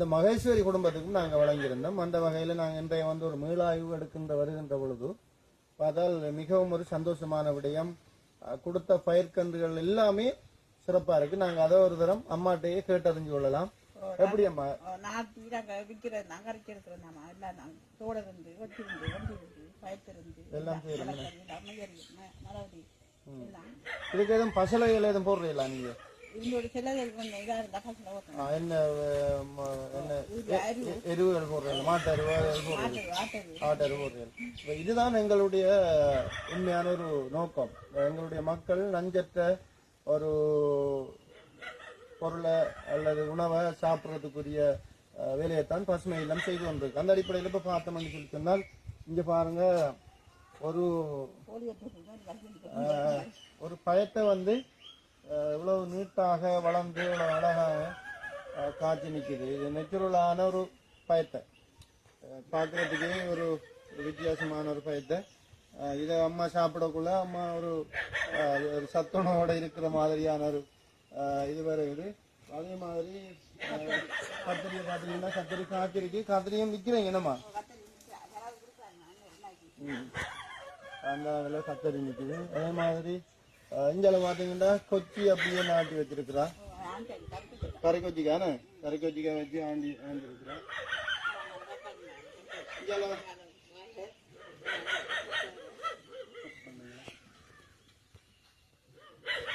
இந்த மகேஸ்வரி குடும்பத்துக்கும் நாங்கள் வழங்கியிருந்தோம். அந்த வகையில் நாங்கள் இன்றைய ஒரு மீளாய்வு எடுக்கின்ற வருகின்ற பொழுது பார்த்தால் மிகவும் ஒரு சந்தோஷமான விடயம். கொடுத்த பயிர்கன்றுகள் எல்லாமே சிறப்பா இருக்கு. நாங்கள் அதை ஒரு தரம் அம்மாட்டையே கேட்டறிஞ்சு கொள்ளலாம். எப்படி அம்மா விற்கிறேன் எல்லாம் தோடருந்து பயிர்த்திருந்து எல்லாம் இதுக்கு எதுவும் பசலைகள் எதுவும் போடுறீங்களா நீங்க? எருவுகள் போடுறீங்க, மாட்டு அருவா ஆட்டு அருவா போடுறீங்க. இதுதான் எங்களுடைய உண்மையான ஒரு நோக்கம். எங்களுடைய மக்கள் நஞ்சற்ற ஒரு பொருளை அல்லது உணவை சாப்பிட்றதுக்குரிய வேலையைத்தான் பசுமை இல்லம் செய்து கொண்டிருக்கு. அந்த அடிப்படையில் இப்ப பார்த்தோம்னு சொல்லி சொன்னால் இங்க பாருங்க, ஒரு பயத்தை இவ்வளவு நீட்டாக வளர்ந்து இவ்வளவு அழகாக காட்சி நிற்குது. இது நெச்சுரலான ஒரு பயத்தை பார்க்கறதுக்கே ஒரு வித்தியாசமான ஒரு பயத்தை. இதை அம்மா சாப்பிடக்குள்ள அம்மா ஒரு சத்துணவோட இருக்கிற மாதிரியான ஒரு இது வருது. அதே மாதிரி கத்திரியை பார்த்தீங்கன்னா கத்திரி காய்ச்சிருக்கு. கத்திரியும் விற்கிறீங்க என்னம்மா? அந்த கத்திரி நிற்குது. அதே மாதிரி இஞ்சால பாத்தீங்கன்னா கொச்சி அப்படியே நாட்டி வச்சிருக்கிறா. கரை கொச்சிக்கான கரை கொச்சிக்காய் வச்சு ஆண்டி இருக்கிறா.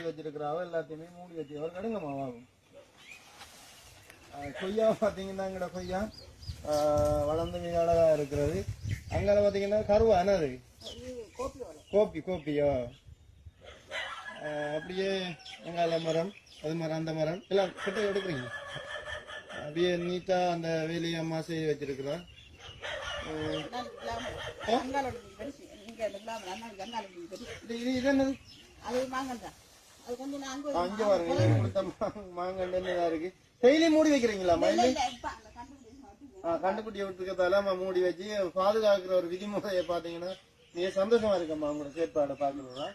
வச்சிருக்கிறாவோ எல்லாத்தையுமே மூடி வச்சு அவர் கடுங்கம்மா வாங்கும். கொய்யா பாத்தீங்கன்னா எங்கட கொய்யா வளர்ந்து மிக அழகா இருக்கிறது. அங்கால பாத்தீங்கன்னா கருவா என்னது கோப்பியோ அப்படியே அங்கால மரம் அது மரம் அந்த மரம் எல்லாம் கிட்ட எடுக்கிறீங்க. அப்படியே நீட்டா அந்த வேலையை அம்மா செய்ய வச்சிருக்கிறோம். இது என்னது? அஞ்சு மாங்கன்னு இருக்கு. டெய்லி மூடி வைக்கிறீங்களா? கண்டுக்குட்டியை விட்டுருக்கதால மூடி வச்சு பாதுகாக்கிற ஒரு விதிமுறையை பாத்தீங்கன்னா மிக சந்தோஷமா இருக்கம்மா உங்களோட செயற்பாடை பாக்குறதா.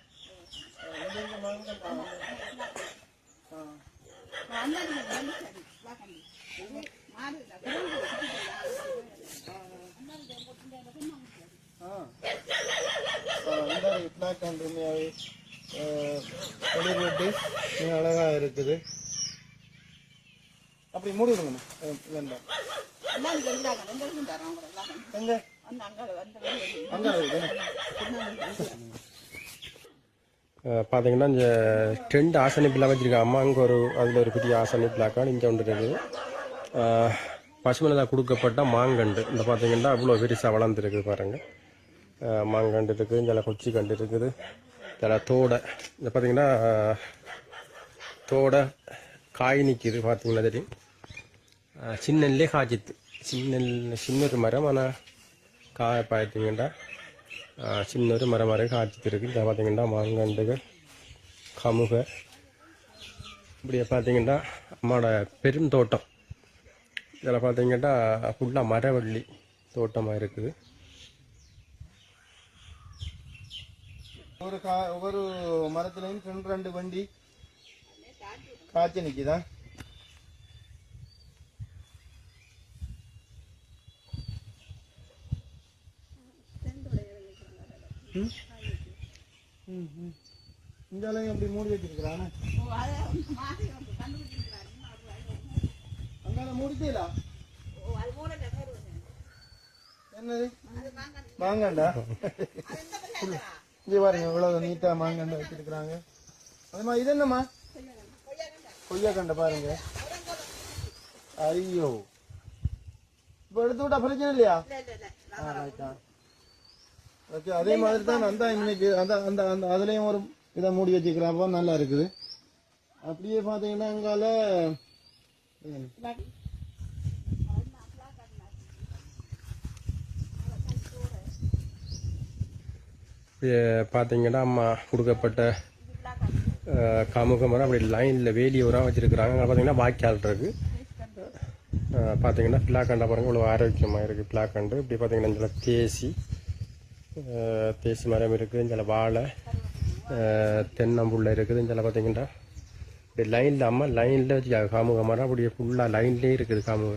அழகா இருக்குது. அப்படி மூடி விடுங்க. வேண்டாம் பார்த்தீங்கன்னா இந்த டென்ட் ஆசனிப்பிலாம் வச்சுருக்காங்க அம்மா. அங்கே அதில் ஒரு பெரிய ஆசனிப்பிலாக்கான இங்கே ஒன்று இருக்குது. பசுமையில் கொடுக்கப்பட்ட மாங்கண்டு இந்த பார்த்தீங்கன்னா அவ்வளோ பெருசாக வளர்ந்துருக்குது பாருங்கள். மாங்கண்டு இருக்குது, இதில் கொச்சி கண்டு இருக்குது, இதில் தோடை இந்த பார்த்தீங்கன்னா தோடை காய் நிற்கிது பார்த்தீங்கன்னா தெரியும். சின்னல்லே காய்ச்சித்து சின்னொரு மரம். ஆனால் காய பார்த்தீங்கன்னா சின்னொரு மரம் காய்ச்சிட்டு இருக்குது. இதை பார்த்தீங்கன்னா மாங்கண்டுகள் கமுக இப்படியே பார்த்தீங்கன்னா அம்மாவோட பெரும் தோட்டம். இதில் பார்த்தீங்கன்னா ஃபுல்லாக மரவள்ளி தோட்டமாக இருக்குது. ஒவ்வொரு மரத்துலையும் ரெண்டு வண்டி காய்ச்சி நிற்கிதா. இந்தாலையும் அப்படி மூடி வச்சிருக்கிறான். அங்கால மூடிட்டீங்களா? என்னது மாங்கண்டா? இங்கே பாருங்க இவ்வளவு நீட்டா மாங்கண்டை வச்சிருக்கிறாங்க. அது மாதிரி இது என்னம்மா? கொய்யா கண்டை பாருங்க. ஐயோ இப்ப எடுத்து விட்டா பிரச்சனை இல்லையா? ஓகே. அதே மாதிரி தான் அந்த இன்னைக்கு அந்த அதுலயும் ஒரு இதை மூடி வச்சுக்கிறப்ப நல்லா இருக்குது. அப்படியே பாத்தீங்கன்னா அங்கால பார்த்தீங்கன்னா அம்மா கொடுக்கப்பட்ட கமுக மரம் அப்படி லைனில் வேலி உரம் வச்சுருக்குறாங்க. பார்த்தீங்கன்னா வாய்க்கால் இருக்குது. பார்த்தீங்கன்னா பிளாக்கண்டா பாருங்கள் இவ்வளோ ஆரோக்கியமாக இருக்குது பிளாக்கண்டு. இப்படி பார்த்தீங்கன்னா இதில் தேசி மரம் இருக்குது, இதில் வாழை தென்னம்புள்ள இருக்குது. இதில் பார்த்தீங்கன்னா இப்படி லைனில் அம்மா லைனில் வச்சுக்காங்க காமுக மரம். அப்படியே ஃபுல்லாக லைன்லேயே இருக்குது காமுக.